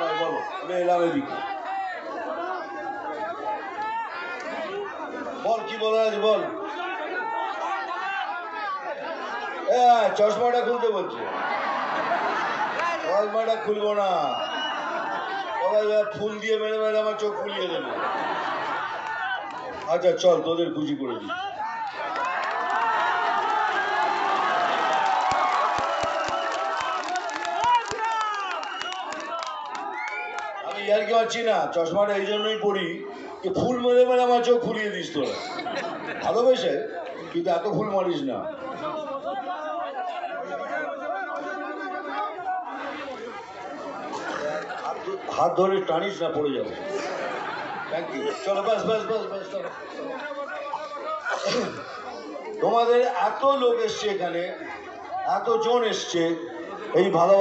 ভাই বলো, আমি এলাম এদিকে। বল কি বলার আছে বল। চশমাটা খুলতে বলছে। চশমাটা খুলবো না, ফুল দিয়ে মেরে মেরে আমার চোখ ফুলিয়ে দেবে। আচ্ছা চল, তোদের খুশি করে দিই। আমি আর কি পাচ্ছি না, চশমাটা এই জন্যই পড়ি যে ফুল মেরে মেরে আমার চোখ ফুলিয়ে দিস তোরা। ভালোবেসে, কিন্তু এত ফুল মারিস না। হাত ধরে টানিস না, পড়ে যাবে। Thank you. চলো বাস বাস বাস বাস। তোমাদের এত লোক এসছে এখানে, এতজন এসছে, এই ভালো